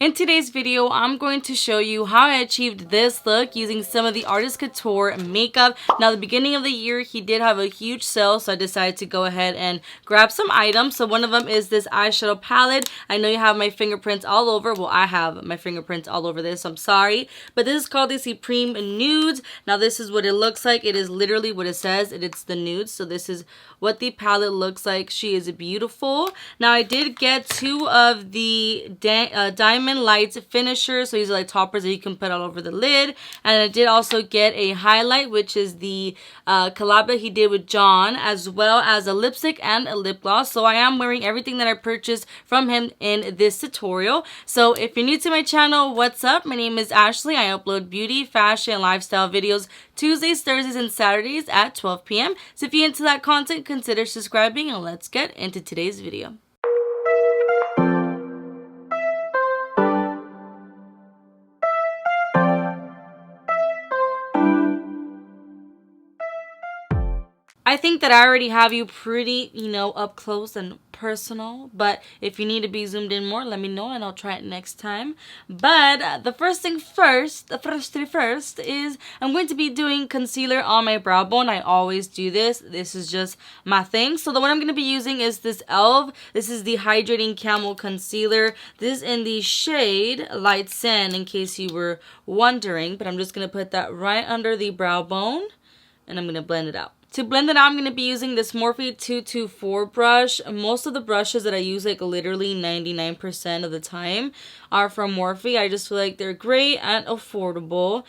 In today's video, I'm going to show you how I achieved this look using some of the Artist Couture makeup. Now, at the beginning of the year, he did have a huge sale, so I decided to go ahead and grab some items. So one of them is this eyeshadow palette. I know you have my fingerprints all over. Well, I have my fingerprints all over this. I'm sorry. But this is called the Supreme Nudes. Now, this is what it looks like. It is literally what it says. It's the nudes. So this is what the palette looks like. She is beautiful. Now, I did get two of the Diamond Lights finishers, so these are like toppers that you can put all over the lid. And I did also get a highlight, which is the collab that he did with John, as well as a lipstick and a lip gloss. So I am wearing everything that I purchased from him in this tutorial. So if you're new to my channel, what's up? My name is Ashley. I upload beauty, fashion, and lifestyle videos Tuesdays, Thursdays, and Saturdays at 12 p.m. So if you're into that content, consider subscribing, and let's get into today's video. I think that I already have you pretty, up close and personal. But if you need to be zoomed in more, let me know and I'll try it next time. But the first thing first is I'm going to be doing concealer on my brow bone. I always do this. This is just my thing. So the one I'm going to be using is this e.l.f. This is the Hydrating Camel Concealer. This is in the shade Light Sand, in case you were wondering. But I'm just going to put that right under the brow bone and I'm going to blend it out. To blend it out, I'm going to be using this Morphe 224 brush. Most of the brushes that I use, like literally 99% of the time, are from Morphe. I just feel like they're great and affordable.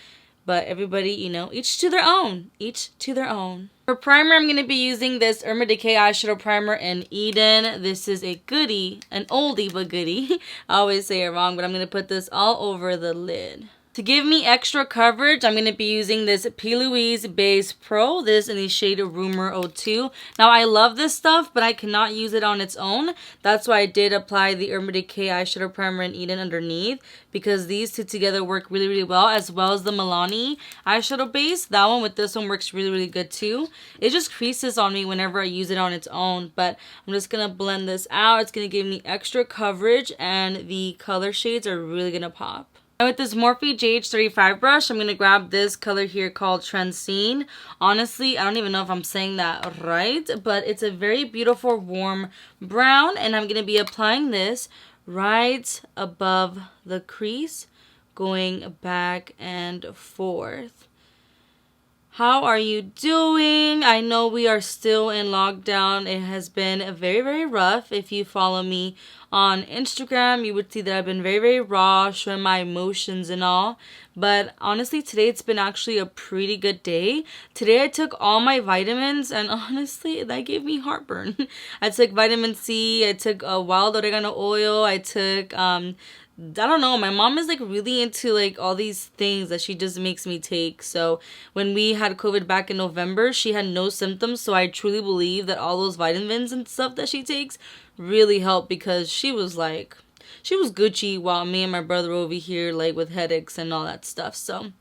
But everybody, each to their own. Each to their own. For primer, I'm going to be using this Urban Decay Eyeshadow Primer in Eden. This is a goodie, an oldie but goodie. I always say it wrong, but I'm going to put this all over the lid. To give me extra coverage, I'm going to be using this P. Louise Base Pro. This in the shade Rumor 02. Now, I love this stuff, but I cannot use it on its own. That's why I did apply the Urban Decay Eyeshadow Primer in Eden underneath, because these two together work really, really well, as well as the Milani eyeshadow base. That one with this one works really, really good too. It just creases on me whenever I use it on its own, but I'm just going to blend this out. It's going to give me extra coverage, and the color shades are really going to pop. And with this Morphe GH35 brush, I'm going to grab this color here called Transcene. Honestly, I don't even know if I'm saying that right, but it's a very beautiful warm brown. And I'm going to be applying this right above the crease, going back and forth. How are you doing? I know we are still in lockdown. It has been very, very rough. If you follow me on Instagram, you would see that I've been very, very raw, showing my emotions and all. But honestly, today it's been actually a pretty good day. Today I took all my vitamins, and honestly, that gave me heartburn. I took vitamin C, I took wild oregano oil, I took I don't know, my mom is like really into like all these things that she just makes me take. So when we had COVID back in November, she had no symptoms. So I truly believe that all those vitamins and stuff that she takes really helped, because she was Gucci while me and my brother over here like with headaches and all that stuff. So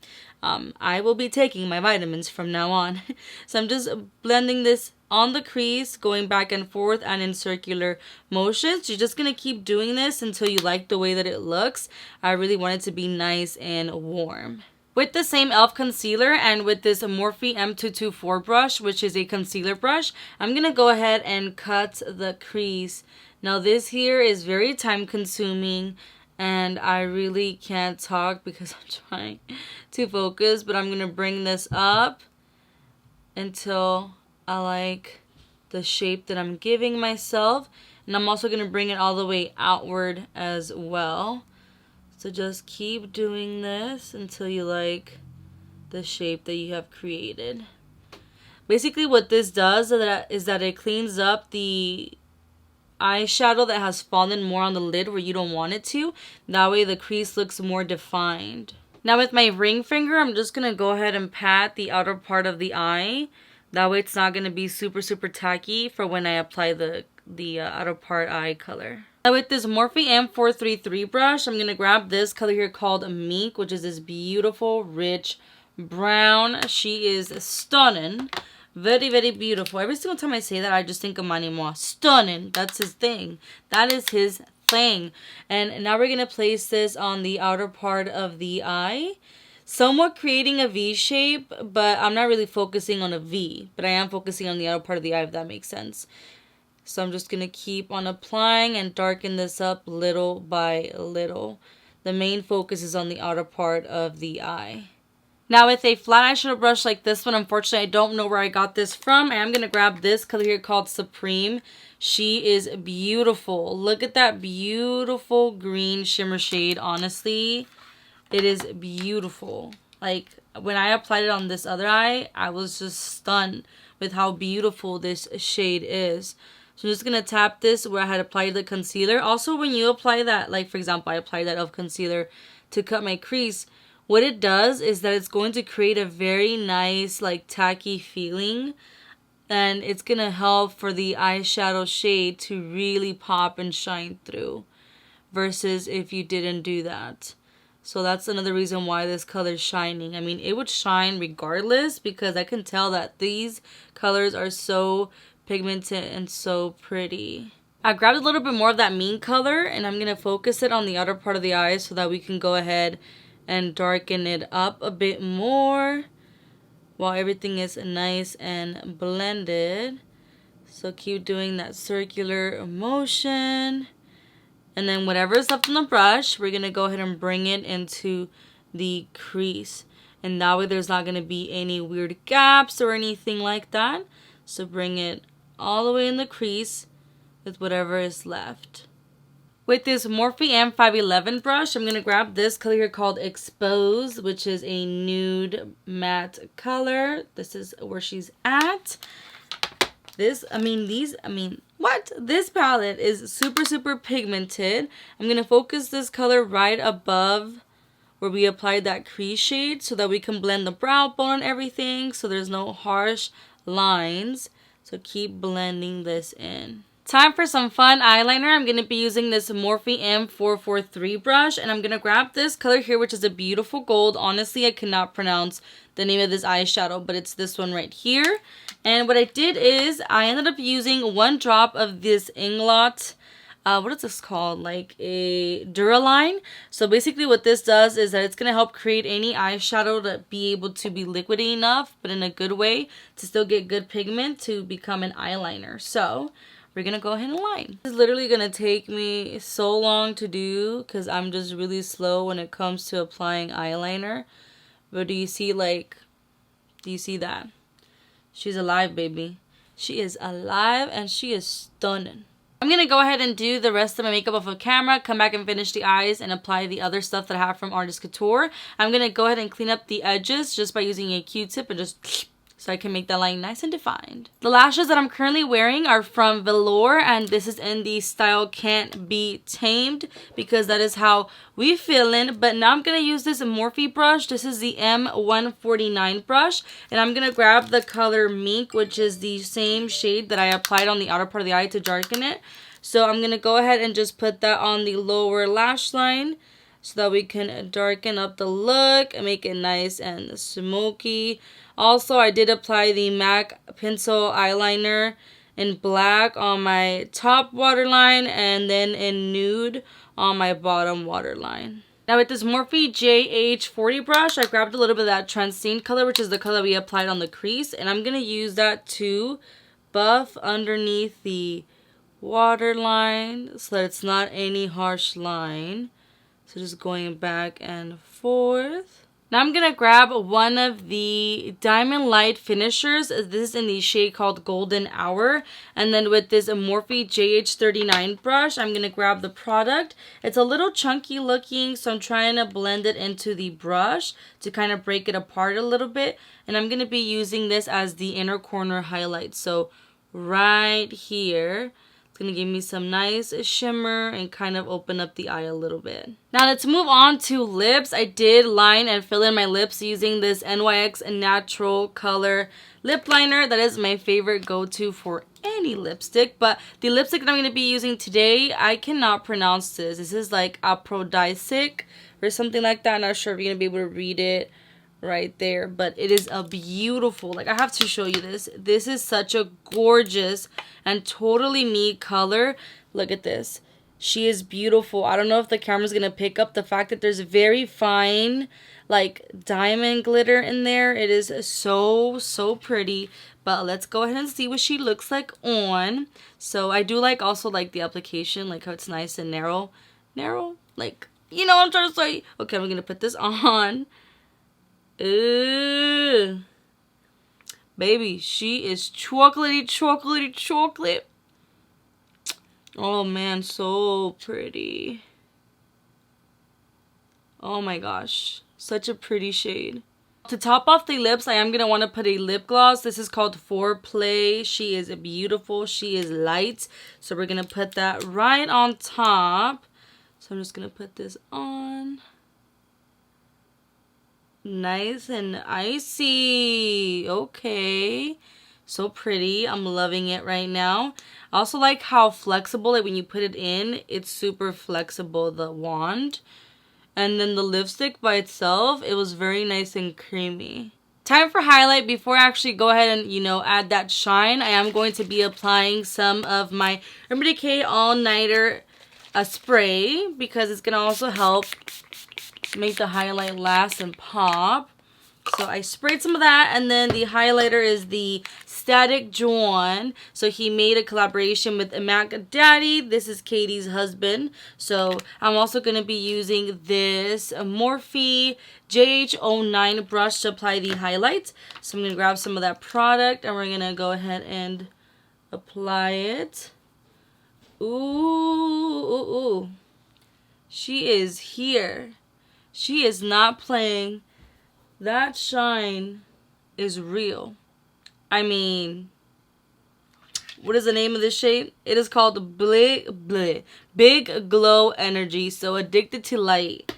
I will be taking my vitamins from now on. So I'm just blending this on the crease, going back and forth and in circular motions. You're just going to keep doing this until you like the way that it looks. I really want it to be nice and warm. With the same e.l.f. concealer and with this Morphe M224 brush, which is a concealer brush, I'm going to go ahead and cut the crease. Now this here is very time consuming, and I really can't talk because I'm trying to focus, but I'm going to bring this up until I like the shape that I'm giving myself. And I'm also going to bring it all the way outward as well. So just keep doing this until you like the shape that you have created. Basically what this does is that it cleans up the eyeshadow that has fallen more on the lid where you don't want it to. That way the crease looks more defined. Now with my ring finger, I'm just going to go ahead and pat the outer part of the eye. That way it's not going to be super, super tacky for when I apply the outer part eye color. Now with this Morphe M433 brush, I'm going to grab this color here called Meek, which is this beautiful, rich brown. She is stunning. Very, very beautiful. Every single time I say that, I just think of Manny Moore. Stunning. That's his thing. That is his playing. And now we're going to place this on the outer part of the eye. Somewhat creating a V shape, but I'm not really focusing on a V. But I am focusing on the outer part of the eye, if that makes sense. So I'm just going to keep on applying and darken this up little by little. The main focus is on the outer part of the eye. Now with a flat eyeshadow brush like this one, unfortunately I don't know where I got this from. I'm going to grab this color here called Supreme. She is beautiful. Look at that beautiful green shimmer shade. Honestly, it is beautiful. Like when I applied it on this other eye, I was just stunned with how beautiful this shade is. So I'm just going to tap this where I had applied the concealer. Also, when you apply that, like for example, I applied that of concealer to cut my crease, what it does is that it's going to create a very nice, like tacky feeling. And it's going to help for the eyeshadow shade to really pop and shine through. Versus if you didn't do that. So that's another reason why this color is shining. I mean, it would shine regardless because I can tell that these colors are so pigmented and so pretty. I grabbed a little bit more of that mean color and I'm going to focus it on the outer part of the eye so that we can go ahead and darken it up a bit more while everything is nice and blended. So keep doing that circular motion. And then whatever is left on the brush, we're going to go ahead and bring it into the crease. And that way there's not going to be any weird gaps or anything like that. So bring it all the way in the crease with whatever is left. With this Morphe M511 brush, I'm going to grab this color here called Expose, which is a nude matte color. This is where she's at. This palette is super pigmented. I'm going to focus this color right above where we applied that crease shade so that we can blend the brow bone and everything so there's no harsh lines. So keep blending this in. Time for some fun eyeliner. I'm going to be using this Morphe M443 brush. And I'm going to grab this color here, which is a beautiful gold. Honestly, I cannot pronounce the name of this eyeshadow, but it's this one right here. And what I did is I ended up using 1 drop of this Inglot. What is this called? Like a Duraline. So basically what this does is that it's going to help create any eyeshadow to be able to be liquidy enough, but in a good way to still get good pigment to become an eyeliner. So we're going to go ahead and line. This is literally going to take me so long to do because I'm just really slow when it comes to applying eyeliner. But do you see that? She's alive, baby. She is alive and she is stunning. I'm going to go ahead and do the rest of my makeup off of camera, come back and finish the eyes and apply the other stuff that I have from Artist Couture. I'm going to go ahead and clean up the edges just by using a Q-tip and just so I can make that line nice and defined. The lashes that I'm currently wearing are from Velour, and this is in the style Can't Be Tamed because that is how we feelin'. But now I'm going to use this Morphe brush. This is the M149 brush, and I'm going to grab the color Mink, which is the same shade that I applied on the outer part of the eye to darken it. So I'm going to go ahead and just put that on the lower lash line so that we can darken up the look and make it nice and smoky. Also, I did apply the MAC pencil eyeliner in black on my top waterline and then in nude on my bottom waterline. Now with this Morphe JH40 brush, I grabbed a little bit of that Transcend color, which is the color we applied on the crease. And I'm going to use that to buff underneath the waterline so that it's not any harsh line. So just going back and forth. Now I'm going to grab one of the Diamond Light finishers. This is in the shade called Golden Hour. And then with this Morphe JH39 brush, I'm going to grab the product. It's a little chunky looking, so I'm trying to blend it into the brush to kind of break it apart a little bit. And I'm going to be using this as the inner corner highlight. So right here. Gonna give me some nice shimmer and kind of open up the eye a little bit. Now let's move on to lips. I did line and fill in my lips using this NYX Natural Color lip liner. That is my favorite go-to for any lipstick, but the lipstick that I'm going to be using today, I cannot pronounce this. This is like Aphrodisiac or something like that. I'm not sure if you're going to be able to read it right there, but it is a beautiful, like I have to show you this. This is such a gorgeous and totally me color. Look at this. She is beautiful. I don't know if the camera's going to pick up the fact that there's very fine, like, diamond glitter in there. It is so, so pretty. But let's go ahead and see what she looks like on. So I do like also like the application, like how it's nice and narrow. Narrow? Like, you know what I'm trying to say. Okay, I'm going to put this on. Ooh. Baby, she is chocolatey, chocolatey, chocolate. Oh man, so pretty. Oh my gosh, such a pretty shade. To top off the lips, I am going to want to put a lip gloss. This is called Foreplay. She is beautiful. She is light. So we're going to put that right on top. So I'm just going to put this on. Nice and icy. Okay. So pretty. I'm loving it right now. I also like how flexible, like when you put it in, it's super flexible, the wand. And then the lipstick by itself, it was very nice and creamy. Time for highlight. Before I actually go ahead and, you know, add that shine, I am going to be applying some of my Urban Decay All Nighter spray, because it's going to also help make the highlight last and pop. So I sprayed some of that, and then the highlighter is the Static John. So he made a collaboration with Mac Daddy. This is Katie's husband. So I'm also going to be using this Morphe JH09 brush to apply the highlights. So I'm going to grab some of that product, and we're going to go ahead and apply it. Ooh, ooh, ooh. She is here. She is not playing. That shine is real. I mean, what is the name of this shade? It is called Big Glow Energy. So Addicted to Light.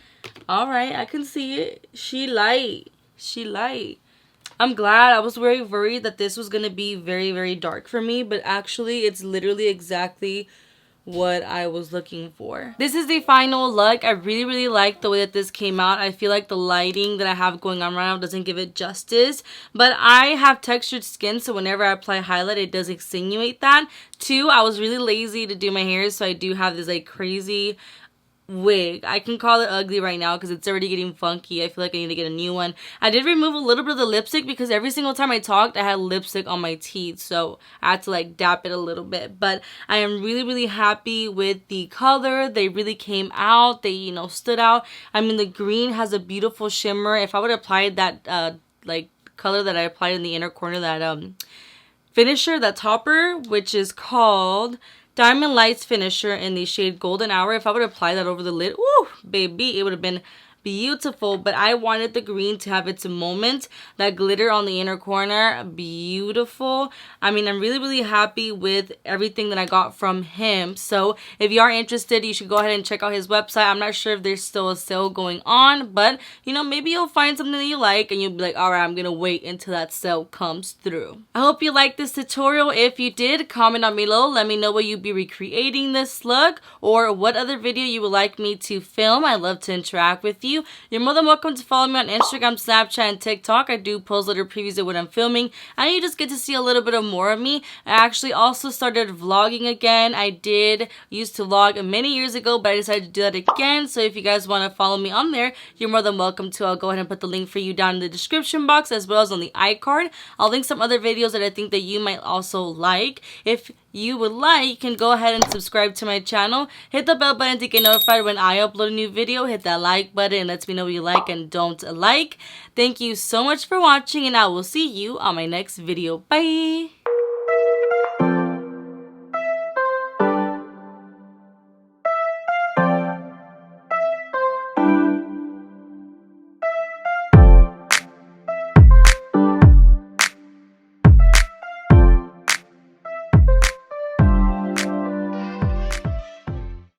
Alright, I can see it. She light. She light. I'm glad. I was very worried that this was going to be very, very dark for me. But actually, it's literally exactly what I was looking for. This is the final look. I really, really like the way that this came out. I feel like the lighting that I have going on right now doesn't give it justice, but I have textured skin, so whenever I apply highlight, it does extenuate that. Two, I was really lazy to do my hair, so I do have this like crazy wig. I can call it ugly right now because it's already getting funky. I feel like I need to get a new one. I did remove a little bit of the lipstick because every single time I talked, I had lipstick on my teeth, so I had to like dap it a little bit. But I am really, really happy with the color. They really came out. They, you know, stood out. I mean, the green has a beautiful shimmer. If I would apply that like color that I applied in the inner corner, that finisher, that topper, which is called Diamond Lights Finisher in the shade Golden Hour. If I would apply that over the lid, ooh, baby, it would have been beautiful. But I wanted the green to have its moment. That glitter on the inner corner, beautiful. I mean, I'm really, really happy with everything that I got from him. So if you are interested, you should go ahead and check out his website. I'm not sure if there's still a sale going on, but you know, maybe you'll find something that you like and you'll be like, all right, I'm gonna wait until that sale comes through. I hope you liked this tutorial. If you did, comment down below. Let me know what you'd be recreating this look or what other video you would like me to film. I love to interact with you. You're more than welcome to follow me on Instagram, Snapchat, and TikTok. I do post little previews of what I'm filming, and you just get to see a little bit of more of me. I actually also started vlogging again. I did used to vlog many years ago, but I decided to do that again. So if you guys want to follow me on there, you're more than welcome to. I'll go ahead and put the link for you down in the description box as well as on the iCard. I'll link some other videos that I think that you might also like. If you would like, you can go ahead and subscribe to my channel. Hit the bell button to get notified when I upload a new video. Hit that like button and lets me know what you like and don't like. Thank you so much for watching, and I will see you on my next video. Bye!